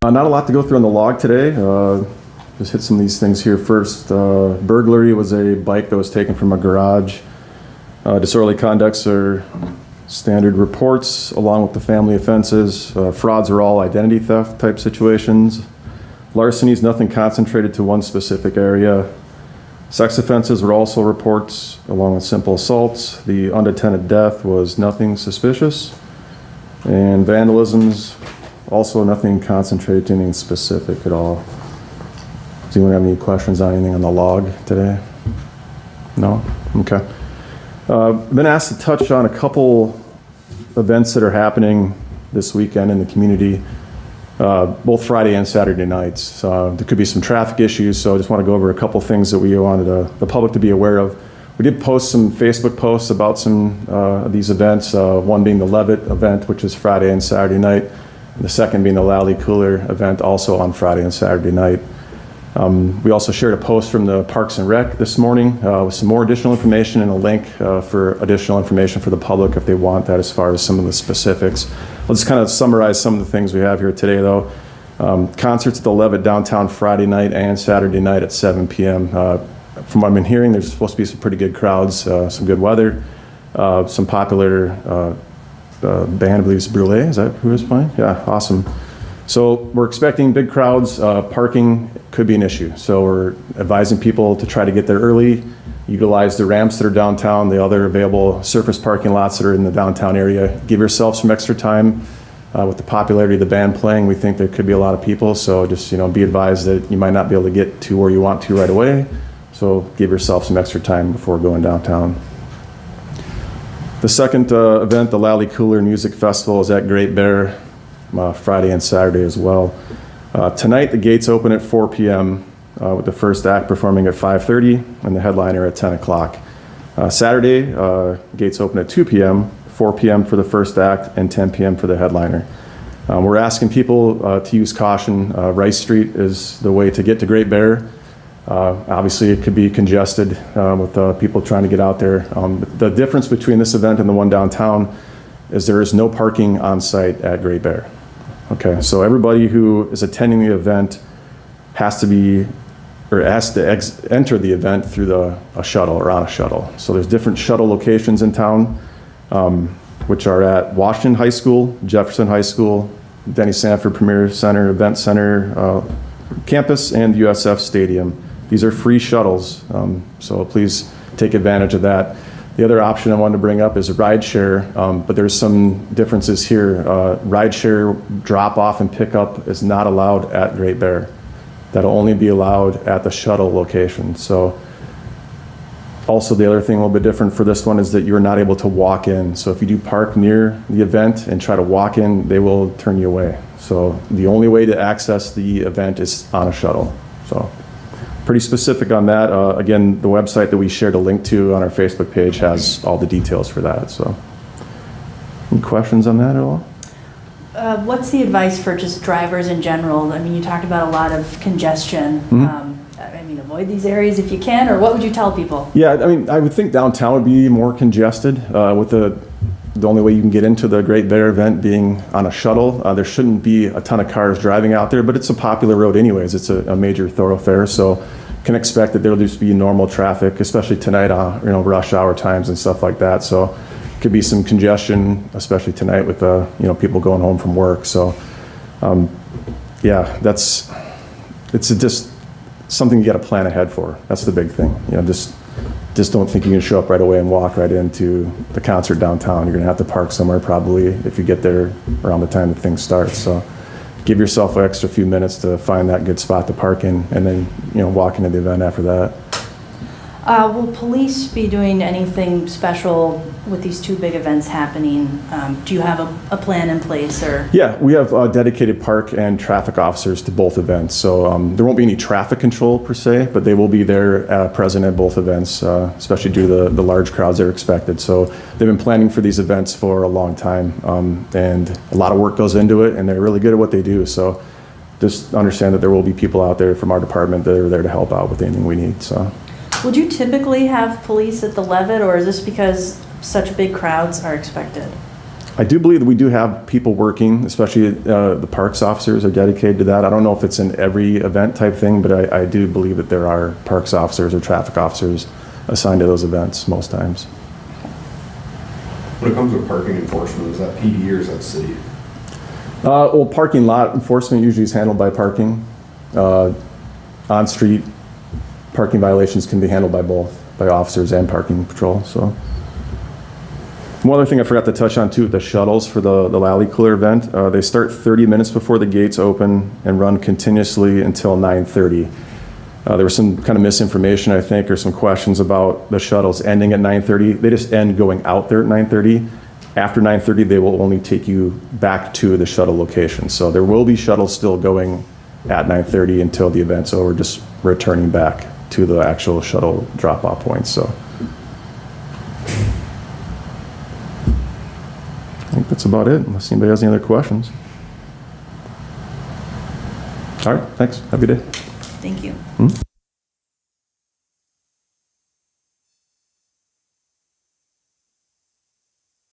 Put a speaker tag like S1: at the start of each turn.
S1: Not a lot to go through on the log today. Just hit some of these things here first. Burglary was a bike that was taken from a garage. Disorderly conducts are standard reports along with the family offenses. Frauds are all identity theft type situations. Larcenies, nothing concentrated to one specific area. Sex offenses were also reports along with simple assaults. The unattended death was nothing suspicious. And vandalisms, also nothing concentrated to anything specific at all. Does anyone have any questions on anything on the log today? No? Okay. I've been asked to touch on a couple events that are happening this weekend in the community, both Friday and Saturday nights. There could be some traffic issues, so I just want to go over a couple things that we wanted the public to be aware of. We did post some Facebook posts about some of these events, one being the Levitt event, which is Friday and Saturday night, and the second being the Lally Cooler event, also on Friday and Saturday night. We also shared a post from the Parks and Rec this morning with some more additional information and a link for additional information for the public if they want that as far as some of the specifics. I'll just kind of summarize some of the things we have here today though. Concerts at the Levitt downtown Friday night and Saturday night at 7 p.m. From what I've been hearing, there's supposed to be some pretty good crowds, some good weather, some popular band, I believe it's Brûlé, is that who is playing? Yeah, awesome. So we're expecting big crowds. Parking could be an issue. So we're advising people to try to get there early, utilize the ramps that are downtown, the other available surface parking lots that are in the downtown area. Give yourself some extra time. With the popularity of the band playing, we think there could be a lot of people. So just, be advised that you might not be able to get to where you want to right away. So give yourself some extra time before going downtown. The second event, the Lally Cooler Music Festival, is at Great Bear. Friday and Saturday as well. Tonight the gates open at 4 p.m. With the first act performing at 5:30 and the headliner at 10 o'clock. Saturday, gates open at 2 p.m., 4 p.m. for the first act, and 10 p.m. for the headliner. We're asking people to use caution. Rice Street is the way to get to Great Bear. Obviously it could be congested with people trying to get out there. The difference between this event and the one downtown is there is no parking on site at Great Bear. Okay, so everybody who is attending the event has to enter the event through a shuttle or on a shuttle. So there's different shuttle locations in town, which are at Washington High School, Jefferson High School, Denny Sanford Premier Center, Event Center campus, and USF Stadium. These are free shuttles, so please take advantage of that. The other option I wanted to bring up is rideshare, but there's some differences here. Rideshare drop-off and pickup is not allowed at Great Bear. That'll only be allowed at the shuttle location. So also the other thing a little bit different for this one is that you're not able to walk in. So if you do park near the event and try to walk in, they will turn you away. So the only way to access the event is on a shuttle. So pretty specific on that. Again, the website that we shared a link to on our Facebook page has all the details for that. So, any questions on that at all?
S2: What's the advice for just drivers in general? I mean, you talked about a lot of congestion. Mm-hmm. Avoid these areas if you can, or what would you tell people? Yeah,
S1: I would think downtown would be more congested with the only way you can get into the Great Bear event being on a shuttle. There shouldn't be a ton of cars driving out there, but it's a popular road anyways. It's a major thoroughfare, so can expect that there'll just be normal traffic, especially tonight, rush hour times and stuff like that. So could be some congestion, especially tonight with people going home from work. So it's just something you got to plan ahead for. That's the big thing. Just don't think you can show up right away and walk right into the concert downtown. You're gonna have to park somewhere probably if you get there around the time that things start. So give yourself an extra few minutes to find that good spot to park in, and then walk into the event after that.
S2: Will police be doing anything special with these two big events happening? Do you have a plan in place? Or?
S1: Yeah, we have dedicated park and traffic officers to both events. So there won't be any traffic control per se, but they will be there present at both events, especially due to the large crowds that are expected. So they've been planning for these events for a long time, and a lot of work goes into it, and they're really good at what they do. So just understand that there will be people out there from our department that are there to help out with anything we need. So.
S2: Would you typically have police at the Levitt, or is this because such big crowds are expected?
S1: I do believe that we do have people working, especially the parks officers are dedicated to that. I don't know if it's in every event type thing, but I do believe that there are parks officers or traffic officers assigned to those events most times.
S3: When it comes to parking enforcement, is that PD or is that city?
S1: Well, parking lot enforcement usually is handled by parking. On-street parking violations can be handled by both, by officers and parking patrol, so. One other thing I forgot to touch on too, the shuttles for the Lally Cooler event, they start 30 minutes before the gates open and run continuously until 9:30. There was some kind of misinformation, I think, or some questions about the shuttles ending at 9:30. They just end going out there at 9:30. After 9:30, they will only take you back to the shuttle location. So there will be shuttles still going at 9:30 until the event's over, just returning back to the actual shuttle drop-off points, so. I think that's about it, unless anybody has any other questions. All right, thanks. Have a good day.
S2: Thank you.